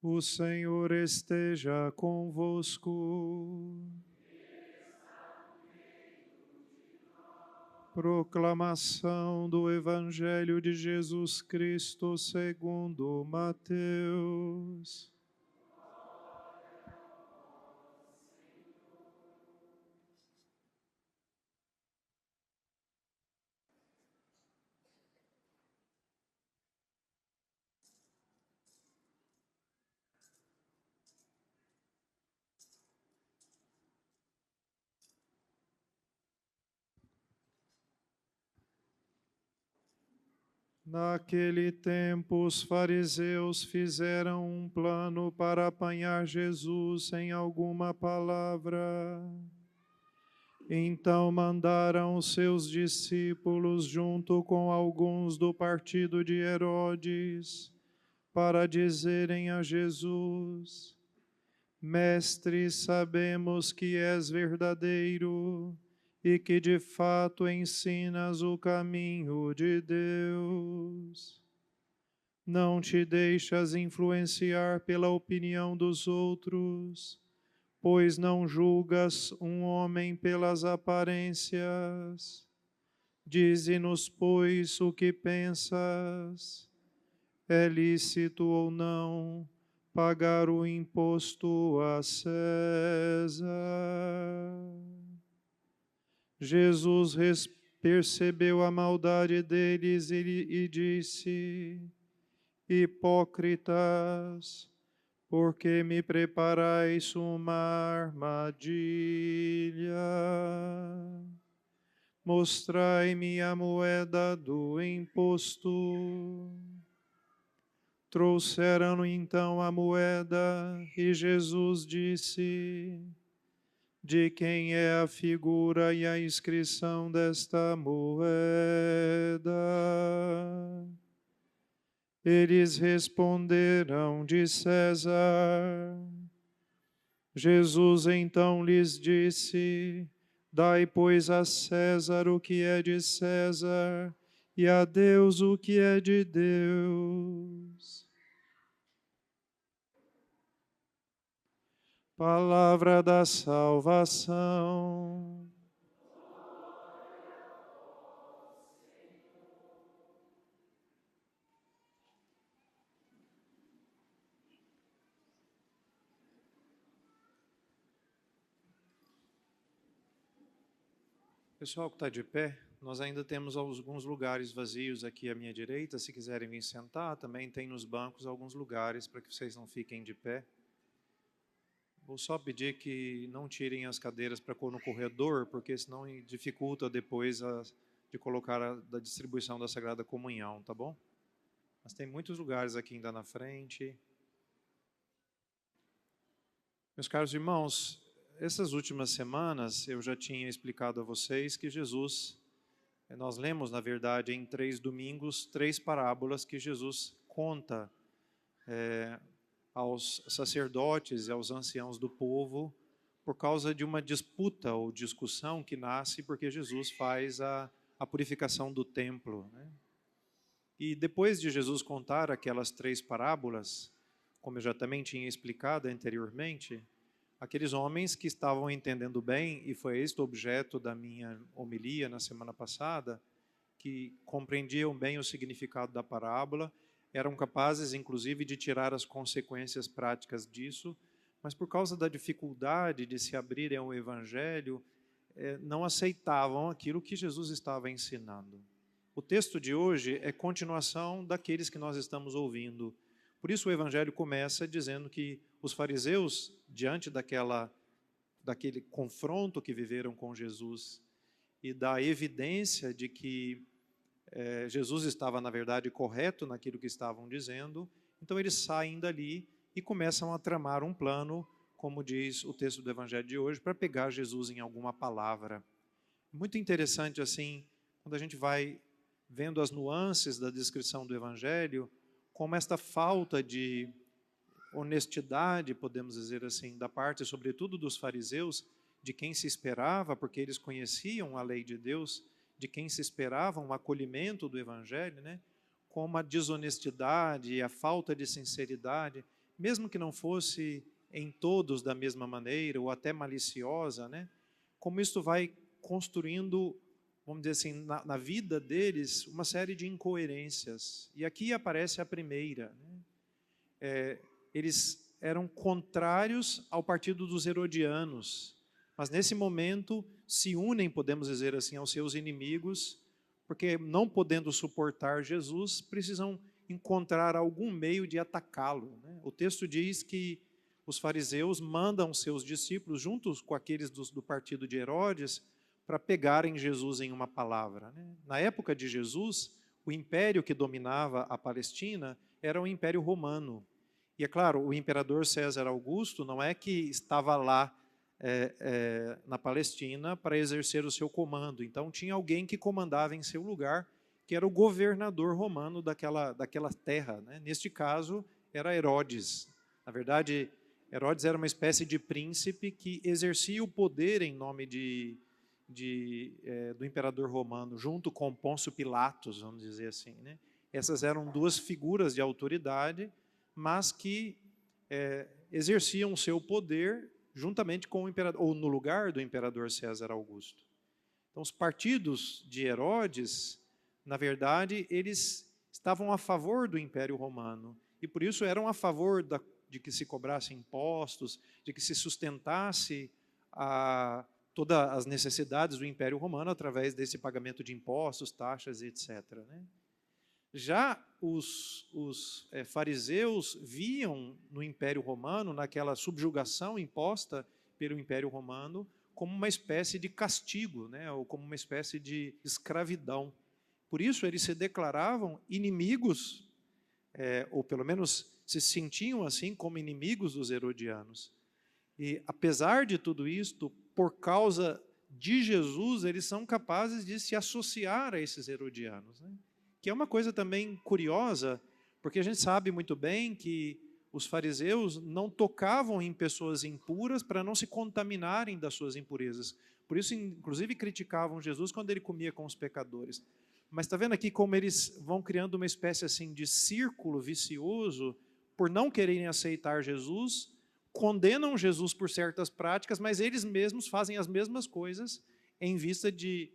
O Senhor esteja convosco. Proclamação do Evangelho de Jesus Cristo segundo Mateus. Naquele tempo, os fariseus fizeram um plano para apanhar Jesus em alguma palavra. Então mandaram os seus discípulos, junto com alguns do partido de Herodes, para dizerem a Jesus: Mestre, sabemos que és verdadeiro e que de fato ensinas o caminho de Deus. Não te deixas influenciar pela opinião dos outros, pois não julgas um homem pelas aparências. Dize-nos, pois, o que pensas. É lícito ou não pagar o imposto a César? Jesus percebeu a maldade deles e disse: Hipócritas, por que me preparais uma armadilha? Mostrai-me a moeda do imposto. Trouxeram então a moeda e Jesus disse: De quem é a figura e a inscrição desta moeda? Eles responderam: De César. Jesus então lhes disse: Dai, pois, a César o que é de César, e a Deus o que é de Deus. Palavra da salvação. Pessoal que está de pé, nós ainda temos alguns lugares vazios aqui à minha direita. Se quiserem vir sentar, também tem nos bancos alguns lugares para que vocês não fiquem de pé. Vou só pedir que não tirem as cadeiras para pôr no corredor, porque senão dificulta depois de colocar da distribuição da Sagrada Comunhão, tá bom? Mas tem muitos lugares aqui ainda na frente. Meus caros irmãos, essas últimas semanas eu já tinha explicado a vocês que Jesus, nós lemos, na verdade, em 3 domingos, 3 parábolas que Jesus conta aos sacerdotes e aos anciãos do povo por causa de uma disputa ou discussão que nasce porque Jesus faz a purificação do templo, né? E depois de Jesus contar aquelas 3 parábolas, como eu já também tinha explicado anteriormente, aqueles homens que estavam entendendo bem, e foi este o objeto da minha homilia na semana passada, que compreendiam bem o significado da parábola, eram capazes, inclusive, de tirar as consequências práticas disso, mas por causa da dificuldade de se abrirem ao Evangelho, não aceitavam aquilo que Jesus estava ensinando. O texto de hoje é continuação daqueles que nós estamos ouvindo. Por isso o Evangelho começa dizendo que os fariseus, diante daquele confronto que viveram com Jesus e da evidência de que Jesus estava, na verdade, correto naquilo que estavam dizendo, então eles saem dali e começam a tramar um plano, como diz o texto do Evangelho de hoje, para pegar Jesus em alguma palavra. Muito interessante, assim, quando a gente vai vendo as nuances da descrição do Evangelho, como esta falta de honestidade, podemos dizer assim, da parte, sobretudo, dos fariseus, de quem se esperava, porque eles conheciam a lei de Deus, de quem se esperava um acolhimento do Evangelho, né? Como a desonestidade e a falta de sinceridade mesmo que não fosse em todos da mesma maneira, ou até maliciosa, né? Como isso vai construindo, vamos dizer assim, na vida deles, uma série de incoerências. E aqui aparece a primeira, né? Eles eram contrários ao partido dos herodianos, mas nesse momento se unem, podemos dizer assim, aos seus inimigos, porque não podendo suportar Jesus, precisam encontrar algum meio de atacá-lo, né? O texto diz que os fariseus mandam seus discípulos, juntos com aqueles do partido de Herodes, para pegarem Jesus em uma palavra, né? Na época de Jesus, o império que dominava a Palestina era o Império Romano. E é claro, o imperador César Augusto não é que estava lá na Palestina para exercer o seu comando. Então tinha alguém que comandava em seu lugar, que era o governador romano daquela terra, né? Neste caso, era Herodes. Na verdade, Herodes era uma espécie de príncipe que exercia o poder em nome do imperador romano, junto com Pôncio Pilatos, vamos dizer assim, né? Essas eram duas figuras de autoridade, mas que exerciam o seu poder juntamente com o imperador, ou no lugar do imperador César Augusto. Então, os partidos de Herodes, na verdade, eles estavam a favor do Império Romano, e por isso eram a favor de que se cobrasse impostos, de que se sustentasse todas as necessidades do Império Romano através desse pagamento de impostos, taxas, etc., né? Já os fariseus viam no Império Romano, naquela subjugação imposta pelo Império Romano, como uma espécie de castigo, né? Ou como uma espécie de escravidão. Por isso, eles se declaravam inimigos, ou pelo menos se sentiam assim como inimigos dos herodianos. E, apesar de tudo isto, por causa de Jesus, eles são capazes de se associar a esses herodianos, né? Que é uma coisa também curiosa, porque a gente sabe muito bem que os fariseus não tocavam em pessoas impuras para não se contaminarem das suas impurezas. Por isso, inclusive, criticavam Jesus quando ele comia com os pecadores. Mas está vendo aqui como eles vão criando uma espécie assim de círculo vicioso por não quererem aceitar Jesus, condenam Jesus por certas práticas, mas eles mesmos fazem as mesmas coisas em vista de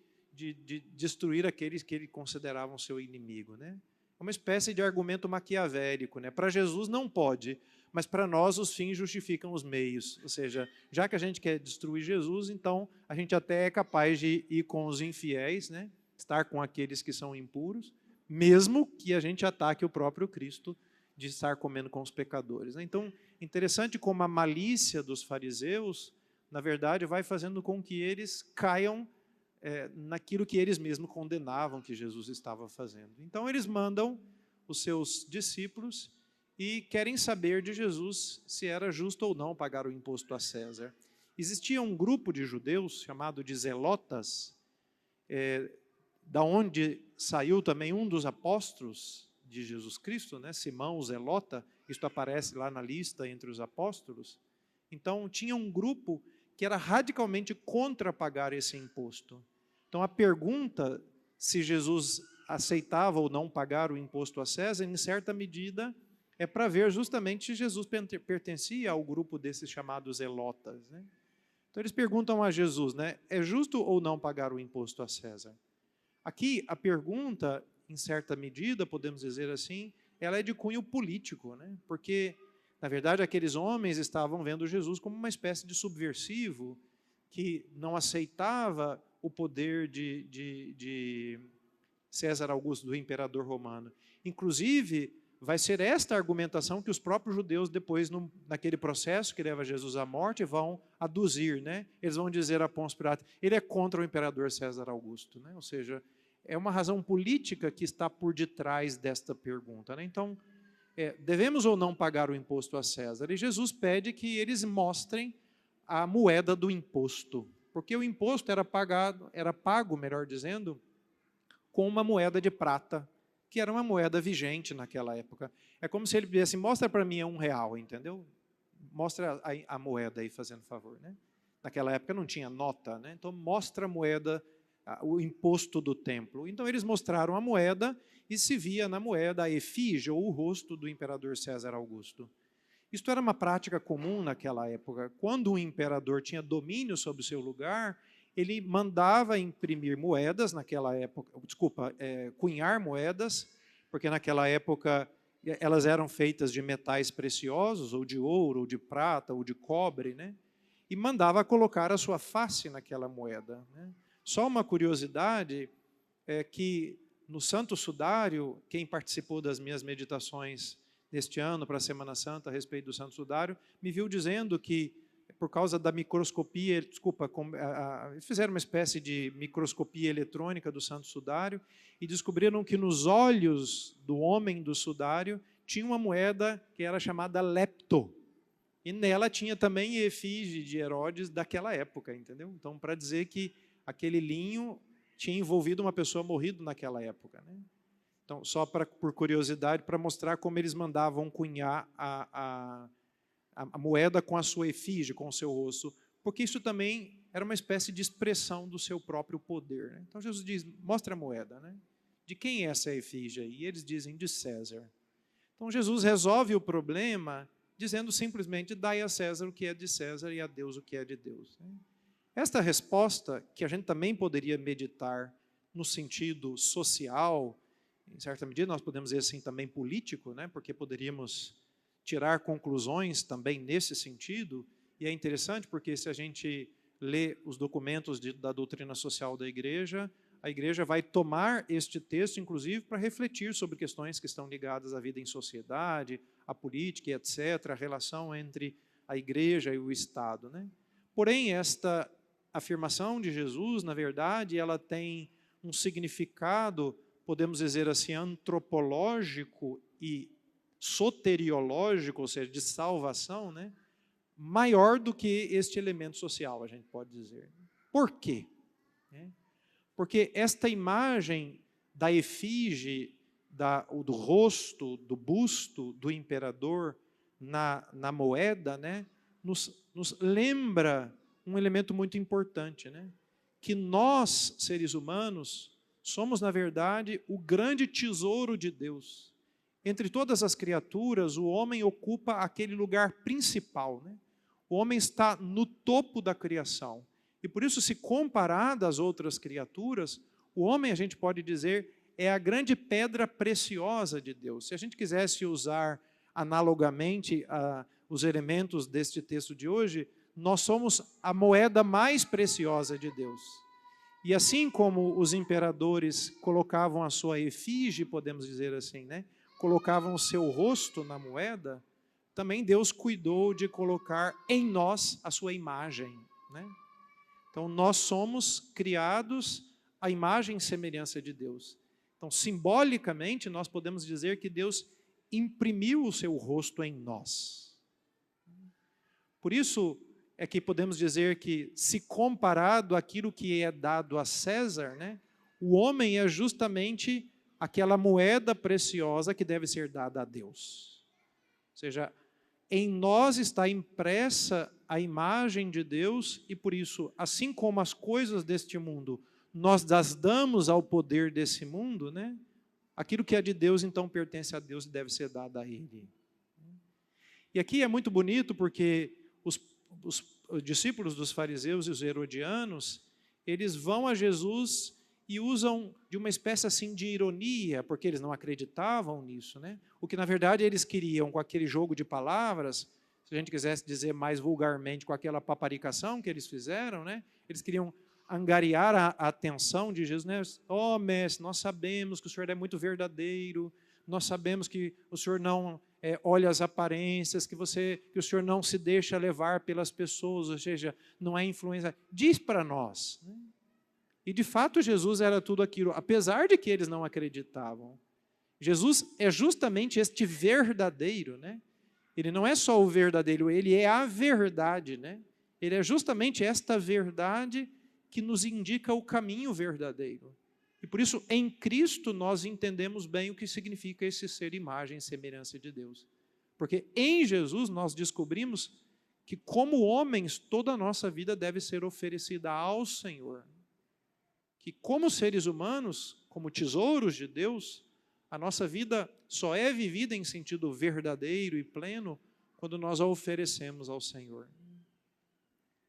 destruir aqueles que ele consideravam seu inimigo, né? Uma espécie de argumento maquiavélico, né? Para Jesus não pode, mas para nós os fins justificam os meios. Ou seja, já que a gente quer destruir Jesus, então a gente até é capaz de ir com os infiéis, né? Estar com aqueles que são impuros, mesmo que a gente ataque o próprio Cristo de estar comendo com os pecadores, né? Então, interessante como a malícia dos fariseus, na verdade, vai fazendo com que eles caiam naquilo que eles mesmos condenavam que Jesus estava fazendo. Então, eles mandam os seus discípulos e querem saber de Jesus se era justo ou não pagar o imposto a César. Existia um grupo de judeus chamado de Zelotas, da onde saiu também um dos apóstolos de Jesus Cristo, né? Simão o Zelota, isto aparece lá na lista entre os apóstolos. Então, tinha um grupo que era radicalmente contra pagar esse imposto. Então, a pergunta se Jesus aceitava ou não pagar o imposto a César, em certa medida, é para ver justamente se Jesus pertencia ao grupo desses chamados zelotas, né? Então, eles perguntam a Jesus, né, é justo ou não pagar o imposto a César? Aqui, a pergunta, em certa medida, podemos dizer assim, ela é de cunho político, né? Porque, na verdade, aqueles homens estavam vendo Jesus como uma espécie de subversivo que não aceitava o poder de César Augusto, do imperador romano. Inclusive, vai ser esta argumentação que os próprios judeus, depois, naquele processo que leva Jesus à morte, vão aduzir, né? Eles vão dizer a Pôncio Pilatos, ele é contra o imperador César Augusto, né? Ou seja, é uma razão política que está por detrás desta pergunta, né? Então, devemos ou não pagar o imposto a César? E Jesus pede que eles mostrem a moeda do imposto, porque o imposto era pago, melhor dizendo, com uma moeda de prata, que era uma moeda vigente naquela época. É como se ele dissesse, mostra para mim R$1, entendeu? Mostra a moeda aí, fazendo favor, né? Naquela época não tinha nota, né? Então mostra a moeda, o imposto do templo. Então eles mostraram a moeda e se via na moeda a efígie ou o rosto do imperador César Augusto. Isto era uma prática comum naquela época. Quando um imperador tinha domínio sobre o seu lugar, ele mandava imprimir moedas naquela época, cunhar moedas, porque naquela época elas eram feitas de metais preciosos, ou de ouro, ou de prata, ou de cobre, né? E mandava colocar a sua face naquela moeda, né? Só uma curiosidade é que no Santo Sudário, quem participou das minhas meditações neste ano para a Semana Santa a respeito do Santo Sudário, me viu dizendo que por causa da microscopia, fizeram uma espécie de microscopia eletrônica do Santo Sudário e descobriram que nos olhos do homem do sudário tinha uma moeda que era chamada lepto. E nela tinha também efígie de Herodes daquela época, entendeu? Então, para dizer que aquele linho tinha envolvido uma pessoa morrida naquela época, né? Então, só por curiosidade, para mostrar como eles mandavam cunhar a moeda com a sua efígie, com o seu rosto, porque isso também era uma espécie de expressão do seu próprio poder, né? Então, Jesus diz, mostra a moeda, né? De quem é essa efígie aí? E eles dizem, de César. Então, Jesus resolve o problema dizendo simplesmente, dai a César o que é de César e a Deus o que é de Deus. Esta resposta, que a gente também poderia meditar no sentido social, em certa medida nós podemos dizer assim também político, né? Porque poderíamos tirar conclusões também nesse sentido, e é interessante porque se a gente lê os documentos da doutrina social da igreja, a igreja vai tomar este texto, inclusive, para refletir sobre questões que estão ligadas à vida em sociedade, à política, etc., a relação entre a igreja e o Estado, né? Porém, esta afirmação de Jesus, na verdade, ela tem um significado, podemos dizer assim, antropológico e soteriológico, ou seja, de salvação, né? Maior do que este elemento social, a gente pode dizer. Por quê? Porque esta imagem da efígie, do rosto, do busto do imperador na moeda, né, nos lembra um elemento muito importante, né? Que nós, seres humanos, somos, na verdade, o grande tesouro de Deus. Entre todas as criaturas, o homem ocupa aquele lugar principal, né? O homem está no topo da criação. E por isso, se comparado às outras criaturas, o homem, a gente pode dizer, é a grande pedra preciosa de Deus. Se a gente quisesse usar analogamente os elementos deste texto de hoje, nós somos a moeda mais preciosa de Deus. E assim como os imperadores colocavam a sua efígie, podemos dizer assim, né? Colocavam o seu rosto na moeda, também Deus cuidou de colocar em nós a sua imagem, né? Então, nós somos criados à imagem e semelhança de Deus. Então, simbolicamente, nós podemos dizer que Deus imprimiu o seu rosto em nós. Por isso é que podemos dizer que, se comparado àquilo que é dado a César, né, o homem é justamente aquela moeda preciosa que deve ser dada a Deus. Ou seja, em nós está impressa a imagem de Deus e, por isso, assim como as coisas deste mundo, nós as damos ao poder desse mundo, né? Aquilo que é de Deus, então, pertence a Deus e deve ser dado a Ele. E aqui é muito bonito porque os discípulos dos fariseus e os herodianos, eles vão a Jesus e usam de uma espécie assim de ironia, porque eles não acreditavam nisso, né? O que na verdade eles queriam com aquele jogo de palavras, se a gente quisesse dizer mais vulgarmente, com aquela paparicação que eles fizeram, né? Eles queriam angariar a atenção de Jesus, né? Oh, mestre, nós sabemos que o Senhor é muito verdadeiro, nós sabemos que o Senhor não olha as aparências, que o Senhor não se deixa levar pelas pessoas, ou seja, não é influência. Diz para nós, né? E de fato Jesus era tudo aquilo, apesar de que eles não acreditavam. Jesus é justamente este verdadeiro, né? Ele não é só o verdadeiro, ele é a verdade, né? Ele é justamente esta verdade que nos indica o caminho verdadeiro. E por isso, em Cristo, nós entendemos bem o que significa esse ser imagem e semelhança de Deus. Porque em Jesus nós descobrimos que, como homens, toda a nossa vida deve ser oferecida ao Senhor. Que como seres humanos, como tesouros de Deus, a nossa vida só é vivida em sentido verdadeiro e pleno quando nós a oferecemos ao Senhor.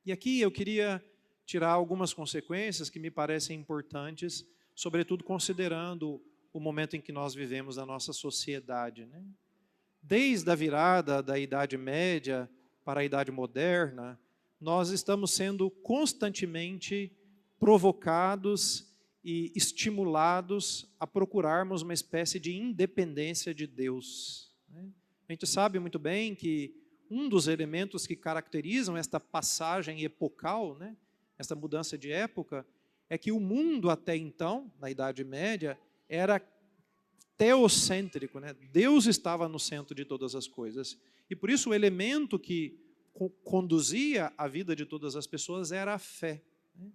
E aqui eu queria tirar algumas consequências que me parecem importantes, sobretudo considerando o momento em que nós vivemos na nossa sociedade, né? Desde a virada da Idade Média para a Idade Moderna, nós estamos sendo constantemente provocados e estimulados a procurarmos uma espécie de independência de Deus, né? A gente sabe muito bem que um dos elementos que caracterizam esta passagem epocal, né, esta mudança de época, é que o mundo até então, na Idade Média, era teocêntrico, né? Deus estava no centro de todas as coisas. E por isso o elemento que conduzia a vida de todas as pessoas era a fé, né?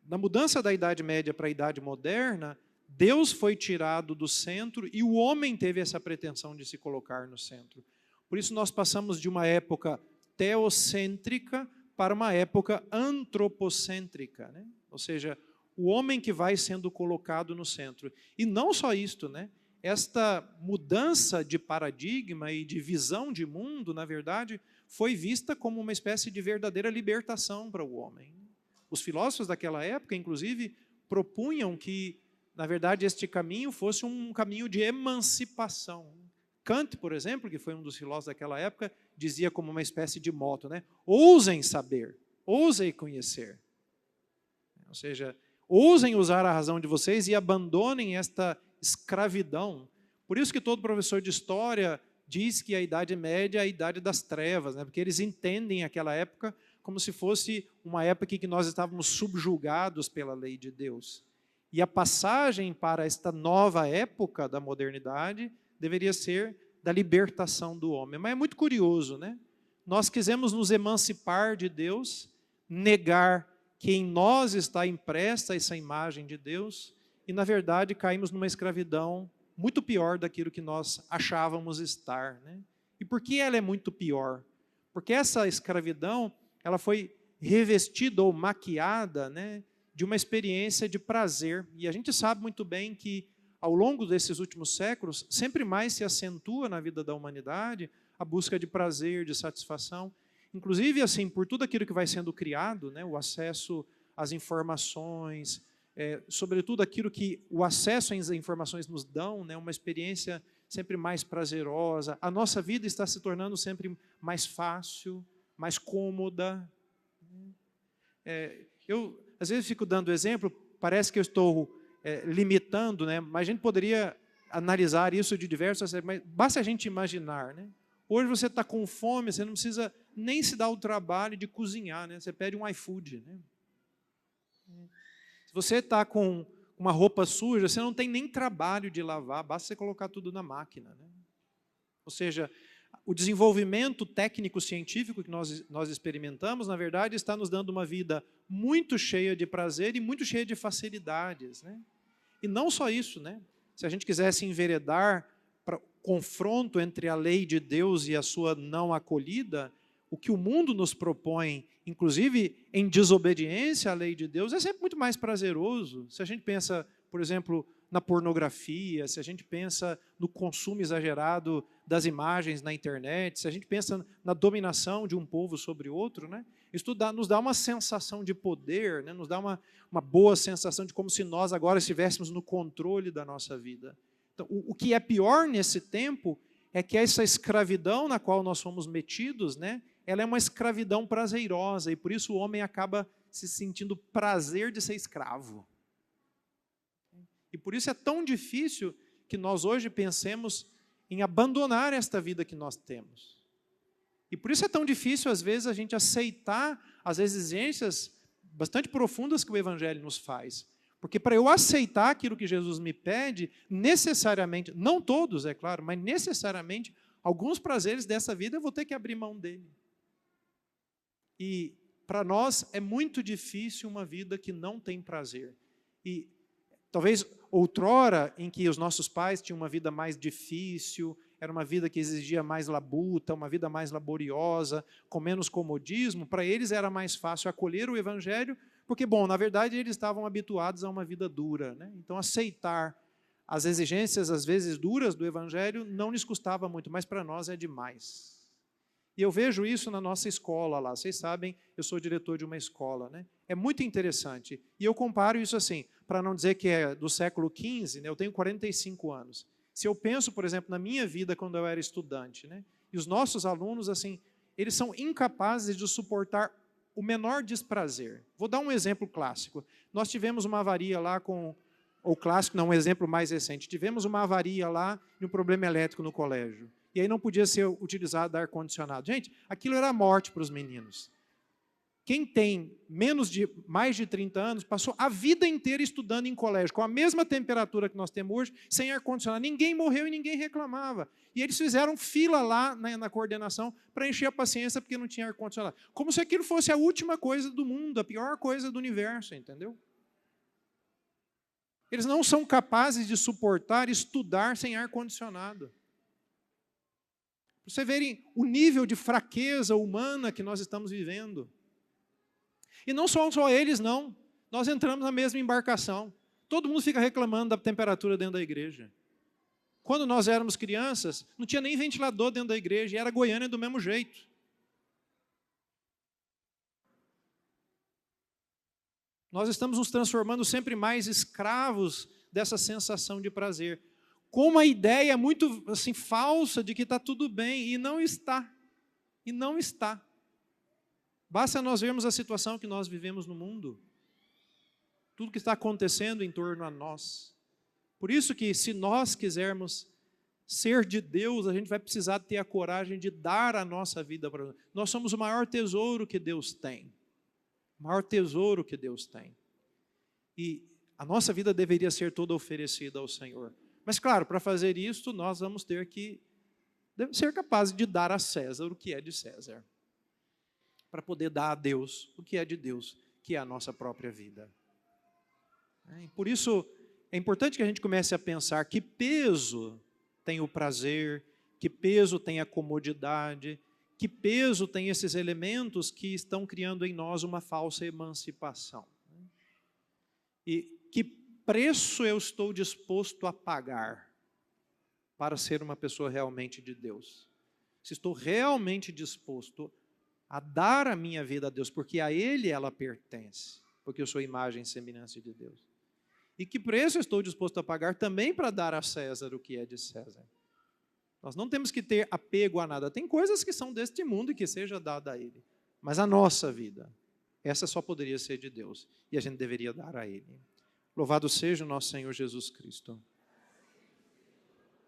Na mudança da Idade Média para a Idade Moderna, Deus foi tirado do centro e o homem teve essa pretensão de se colocar no centro. Por isso nós passamos de uma época teocêntrica para uma época antropocêntrica, né? Ou seja, o homem que vai sendo colocado no centro. E não só isto, né? Esta mudança de paradigma e de visão de mundo, na verdade, foi vista como uma espécie de verdadeira libertação para o homem. Os filósofos daquela época, inclusive, propunham que, na verdade, este caminho fosse um caminho de emancipação. Kant, por exemplo, que foi um dos filósofos daquela época, dizia como uma espécie de moto, né? Ousem saber, ousem conhecer. Ou seja, ousem usar a razão de vocês e abandonem esta escravidão. Por isso que todo professor de história diz que a Idade Média é a Idade das Trevas, né? Porque eles entendem aquela época como se fosse uma época em que nós estávamos subjugados pela lei de Deus. E a passagem para esta nova época da modernidade deveria ser da libertação do homem. Mas é muito curioso, né? Nós quisemos nos emancipar de Deus, negar que em nós está impressa essa imagem de Deus, e na verdade caímos numa escravidão muito pior daquilo que nós achávamos estar, né? E por que ela é muito pior? Porque essa escravidão, ela foi revestida ou maquiada, né, de uma experiência de prazer. E a gente sabe muito bem que, ao longo desses últimos séculos, sempre mais se acentua na vida da humanidade a busca de prazer, de satisfação. Inclusive, assim, por tudo aquilo que vai sendo criado, né, o acesso às informações, sobretudo aquilo que o acesso às informações nos dão, né, uma experiência sempre mais prazerosa. A nossa vida está se tornando sempre mais fácil, mais cômoda. Eu, às vezes, fico dando exemplo, parece que eu estou limitando, né? Mas a gente poderia analisar isso de diversas formas, mas basta a gente imaginar, né? Hoje você está com fome, você não precisa nem se dar o trabalho de cozinhar, né? Você pede um iFood, né? Se você está com uma roupa suja, você não tem nem trabalho de lavar, basta você colocar tudo na máquina, né? Ou seja, o desenvolvimento técnico-científico que nós experimentamos, na verdade, está nos dando uma vida muito cheia de prazer e muito cheia de facilidades, né? E não só isso, né? Se a gente quisesse enveredar para o confronto entre a lei de Deus e a sua não acolhida, o que o mundo nos propõe, inclusive em desobediência à lei de Deus, é sempre muito mais prazeroso. Se a gente pensa, por exemplo, na pornografia, se a gente pensa no consumo exagerado das imagens na internet, se a gente pensa na dominação de um povo sobre outro, né? Isso nos dá uma sensação de poder, né? Nos dá uma boa sensação de como se nós agora estivéssemos no controle da nossa vida. Então, o que é pior nesse tempo é que essa escravidão na qual nós somos metidos, né? Ela é uma escravidão prazerosa, e por isso o homem acaba se sentindo prazer de ser escravo. E por isso é tão difícil que nós hoje pensemos em abandonar esta vida que nós temos. E por isso é tão difícil, às vezes, a gente aceitar as exigências bastante profundas que o Evangelho nos faz. Porque para eu aceitar aquilo que Jesus me pede, necessariamente, não todos, é claro, mas necessariamente, alguns prazeres dessa vida eu vou ter que abrir mão dele. E para nós é muito difícil uma vida que não tem prazer. E talvez outrora, em que os nossos pais tinham uma vida mais difícil, era uma vida que exigia mais labuta, uma vida mais laboriosa, com menos comodismo, para eles era mais fácil acolher o Evangelho, porque, bom, na verdade, eles estavam habituados a uma vida dura, né? Então, aceitar as exigências, às vezes, duras do Evangelho não lhes custava muito, mas para nós é demais. E eu vejo isso na nossa escola lá. Vocês sabem, eu sou diretor de uma escola, né? É muito interessante. E eu comparo isso assim, para não dizer que é do século XV, né? Eu tenho 45 anos. Se eu penso, por exemplo, na minha vida quando eu era estudante, né? E os nossos alunos, assim, eles são incapazes de suportar o menor desprazer. Vou dar um exemplo clássico. Nós tivemos uma avaria lá com... Ou clássico, não, um exemplo mais recente. Tivemos uma avaria lá e um problema elétrico no colégio. E aí não podia ser utilizado ar-condicionado. Gente, aquilo era morte para os meninos. Quem tem mais de 30 anos passou a vida inteira estudando em colégio, com a mesma temperatura que nós temos hoje, sem ar-condicionado. Ninguém morreu e ninguém reclamava. E eles fizeram fila lá na coordenação para encher a paciência porque não tinha ar-condicionado. Como se aquilo fosse a última coisa do mundo, a pior coisa do universo, entendeu? Eles não são capazes de suportar estudar sem ar-condicionado. Para vocês verem o nível de fraqueza humana que nós estamos vivendo. E não são só eles, não. Nós entramos na mesma embarcação. Todo mundo fica reclamando da temperatura dentro da igreja. Quando nós éramos crianças, não tinha nem ventilador dentro da igreja, e era Goiânia do mesmo jeito. Nós estamos nos transformando sempre mais escravos dessa sensação de prazer, com uma ideia muito assim, falsa de que está tudo bem, e não está. E não está. Basta nós vermos a situação que nós vivemos no mundo, tudo que está acontecendo em torno a nós. Por isso que, se nós quisermos ser de Deus, a gente vai precisar ter a coragem de dar a nossa vida para Deus. Nós somos o maior tesouro que Deus tem. O maior tesouro que Deus tem. E a nossa vida deveria ser toda oferecida ao Senhor. Mas, claro, para fazer isso, nós vamos ter que ser capazes de dar a César o que é de César. Para poder dar a Deus o que é de Deus, que é a nossa própria vida. Por isso, é importante que a gente comece a pensar que peso tem o prazer, que peso tem a comodidade, que peso tem esses elementos que estão criando em nós uma falsa emancipação. E que preço eu estou disposto a pagar para ser uma pessoa realmente de Deus? Se estou realmente disposto a dar a minha vida a Deus, porque a Ele ela pertence, porque eu sou imagem e semelhança de Deus. E que preço eu estou disposto a pagar também para dar a César o que é de César? Nós não temos que ter apego a nada. Tem coisas que são deste mundo e que seja dada a Ele. Mas a nossa vida, essa só poderia ser de Deus. E a gente deveria dar a Ele. Louvado seja o nosso Senhor Jesus Cristo.